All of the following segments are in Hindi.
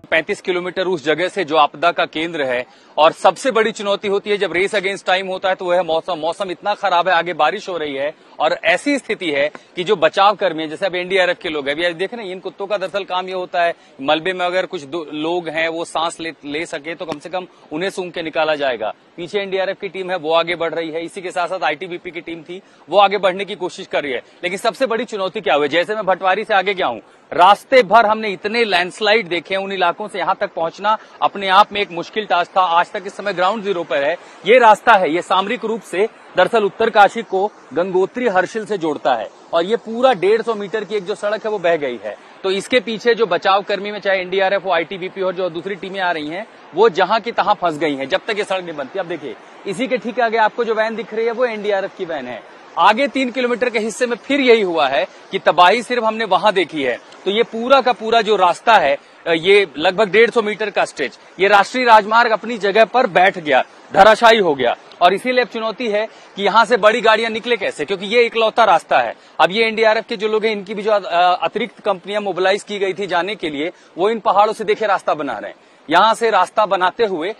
35 किलोमीटर उस जगह से जो आपदा का केंद्र है। और सबसे बड़ी चुनौती होती है जब रेस अगेंस्ट टाइम होता है तो वह मौसम इतना खराब है, आगे बारिश हो रही है और ऐसी स्थिति है कि जो बचाव कर्मी है, जैसे अब एनडीआरएफ के लोग हैं, अभी देख रहे हैं इन कुत्तों का दरअसल काम ये होता है, मलबे में अगर कुछ लोग हैं वो सांस ले सके तो कम से कम उन्हें सूंघ के निकाला जाएगा। पीछे एनडीआरएफ की टीम है वो आगे बढ़ रही है, इसी के साथ साथ आईटीबीपी की टीम थी वो आगे बढ़ने की कोशिश कर रही है। लेकिन सबसे बड़ी चुनौती क्या हुई, जैसे मैं भटवारी से आगे गया हूं, रास्ते भर हमने इतने लैंडस्लाइड देखे, उन इलाकों से यहां तक पहुंचना अपने आप में एक मुश्किल टास्क था। आज तक इस समय ग्राउंड जीरो पर है ये रास्ता है, ये सामरिक रूप से दरअसल उत्तरकाशी को गंगोत्री हर्षिल से जोड़ता है और ये पूरा 150 मीटर की एक जो सड़क है वो बह गई है। तो इसके पीछे जो बचाव कर्मी में चाहे एनडीआरएफ हो, आईटीबीपी और जो दूसरी टीमें आ रही हैं वो जहां की तहां फंस गई हैं जब तक ये सड़क नहीं बनती। अब देखिए इसी के ठीक आगे आपको जो वैन दिख रही है वो एनडीआरएफ की वैन है। आगे 3 किलोमीटर के हिस्से में फिर यही हुआ है कि तबाही सिर्फ हमने वहां देखी है। तो ये पूरा का पूरा जो रास्ता है ये लगभग 150 मीटर का स्ट्रेच, ये राष्ट्रीय राजमार्ग अपनी जगह पर बैठ गया, धराशायी हो गया। और इसीलिए अब चुनौती है कि यहां से बड़ी गाड़ियां निकले कैसे, क्योंकि ये इकलौता रास्ता है। अब ये एनडीआरएफ के जो लोग हैं इनकी भी जो अतिरिक्त कंपनियां मोबिलाइज की गई थी जाने के लिए, वो इन पहाड़ों से देखे रास्ता बना रहे हैं। यहां से रास्ता बनाते हुए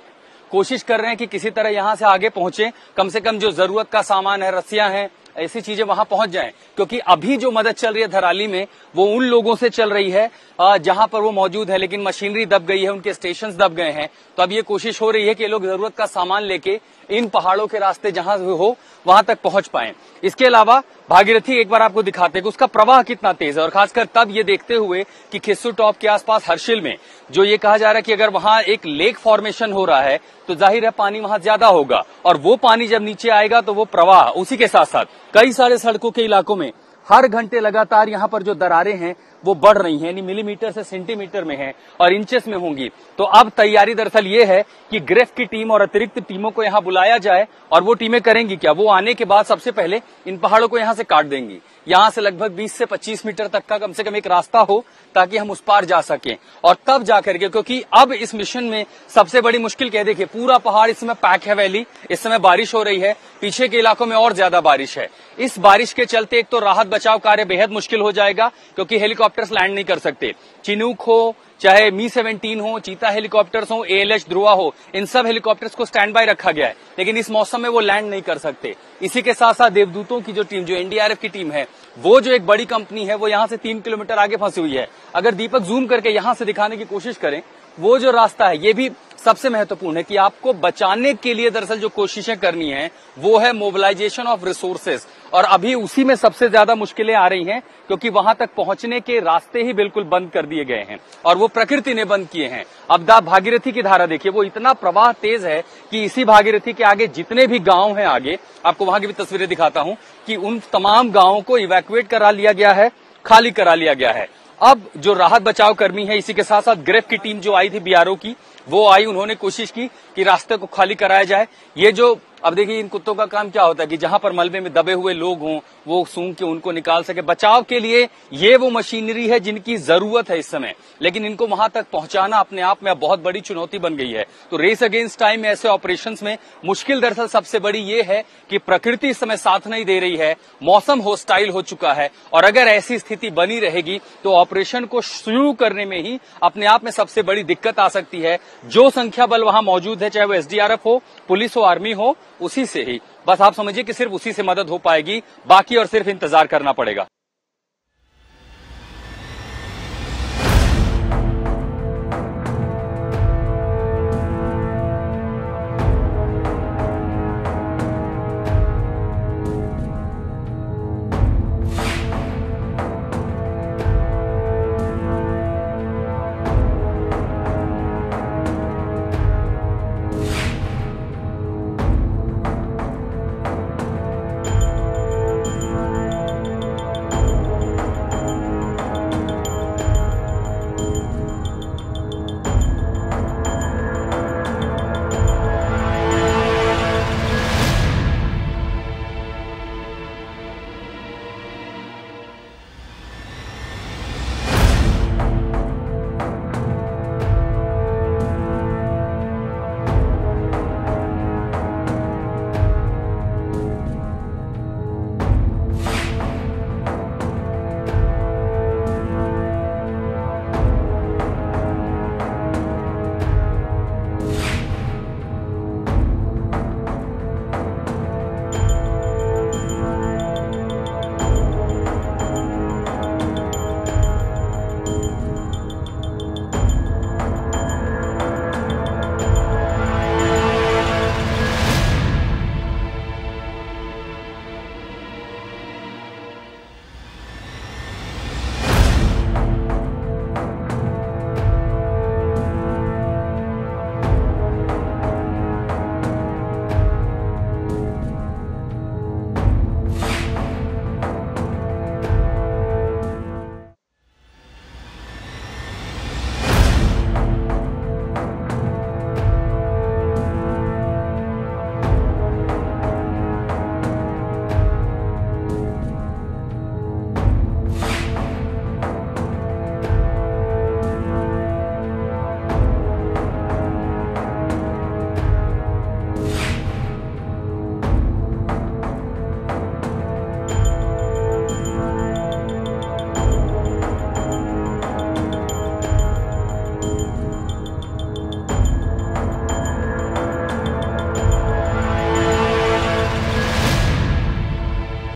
कोशिश कर रहे हैं कि किसी तरह यहां से आगे पहुंचे, कम से कम जो जरूरत का सामान है, रस्सियां हैं, ऐसी चीजें वहां पहुंच जाएं। क्योंकि अभी जो मदद चल रही है धराली में वो उन लोगों से चल रही है जहां पर वो मौजूद है, लेकिन मशीनरी दब गई है, उनके स्टेशन दब गए हैं। तो अब ये कोशिश हो रही है कि ये लोग जरूरत का सामान लेके इन पहाड़ों के रास्ते जहां हो वहां तक पहुंच पाएं। इसके अलावा भागीरथी एक बार आपको दिखाते हैं कि उसका प्रवाह कितना तेज है, और खासकर तब ये देखते हुए कि खिस्सू टॉप के आसपास हर्षिल में जो ये कहा जा रहा है कि अगर वहां एक लेक फॉर्मेशन हो रहा है तो जाहिर है पानी वहां ज्यादा होगा, और वो पानी जब नीचे आएगा तो वो प्रवाह, उसी के साथ साथ कई सारे सड़कों के इलाकों में हर घंटे लगातार यहां पर जो दरारें हैं वो बढ़ रही हैं, यानी मिलीमीटर से सेंटीमीटर में है और इंचेस में होंगी। तो अब तैयारी दरअसल ये है कि ग्रेफ की टीम और अतिरिक्त टीमों को यहां बुलाया जाए, और वो टीमें करेंगी क्या, वो आने के बाद सबसे पहले इन पहाड़ों को यहां से काट देंगी। यहां से लगभग 20 से 25 मीटर तक का कम से कम एक रास्ता हो ताकि हम उस पार जा सकें, और तब जाकर के, क्योंकि अब इस मिशन में सबसे बड़ी मुश्किल क्या है, देखिए पूरा पहाड़ इस समय पैक है वैली, इस समय बारिश हो रही है, पीछे के इलाकों में और ज्यादा बारिश है। इस बारिश के चलते एक तो राहत बचाव कार्य बेहद मुश्किल हो जाएगा, क्योंकि हेलीकॉप्टर्स लैंड नहीं कर सकते। चिनूक हो, चाहे मी-17 हो, चीता हेलीकॉप्टर्स हो, एएलएच ध्रुवा हो, इन सब हेलीकॉप्टर्स को स्टैंड बाय रखा गया है, लेकिन इस मौसम में वो लैंड नहीं कर सकते। इसी के साथ साथ देवदूतों की जो टीम, जो एनडीआरएफ की टीम है, वो जो एक बड़ी कंपनी है, वो यहां से 3 किलोमीटर आगे फंसी हुई है। अगर दीपक जूम करके यहां से दिखाने की कोशिश करें, वो जो रास्ता है ये भी सबसे महत्वपूर्ण है कि आपको बचाने के लिए दरअसल जो कोशिशें करनी है वो है मोबिलाइजेशन ऑफ रिसोर्सेज, और अभी उसी में सबसे ज्यादा मुश्किलें आ रही हैं, क्योंकि वहां तक पहुंचने के रास्ते ही बिल्कुल बंद कर दिए गए हैं और वो प्रकृति ने बंद किए हैं। अब भागीरथी की धारा देखिए, वो इतना प्रवाह तेज है कि इसी भागीरथी के आगे जितने भी गांव हैं, आगे आपको वहां की भी तस्वीरें दिखाता हूं कि उन तमाम गांवों को इवैक्यूएट करा लिया गया है, खाली करा लिया गया है। अब जो राहत बचाव कर्मी है, इसी के साथ साथ ग्रेफ की टीम जो आई थी बीआरओ की, वो आई, उन्होंने कोशिश की कि रास्ते को खाली कराया जाए। ये जो अब देखिए इन कुत्तों का काम क्या होता है कि जहां पर मलबे में दबे हुए लोग हों वो सूंघ के उनको निकाल सके। बचाव के लिए ये वो मशीनरी है जिनकी जरूरत है इस समय, लेकिन इनको वहां तक पहुंचाना अपने आप में बहुत बड़ी चुनौती बन गई है। तो रेस अगेंस्ट टाइम में ऐसे ऑपरेशंस में मुश्किल दरअसल सबसे बड़ी ये है कि प्रकृति इस समय साथ नहीं दे रही है, मौसम होस्टाइल हो चुका है, और अगर ऐसी स्थिति बनी रहेगी तो ऑपरेशन को शुरू करने में ही अपने आप में सबसे बड़ी दिक्कत आ सकती है। जो संख्या बल वहां मौजूद है, चाहे वो एसडीआरएफ हो, पुलिस हो, आर्मी हो, उसी से ही बस आप समझिए कि सिर्फ उसी से मदद हो पाएगी, बाकी और सिर्फ इंतजार करना पड़ेगा।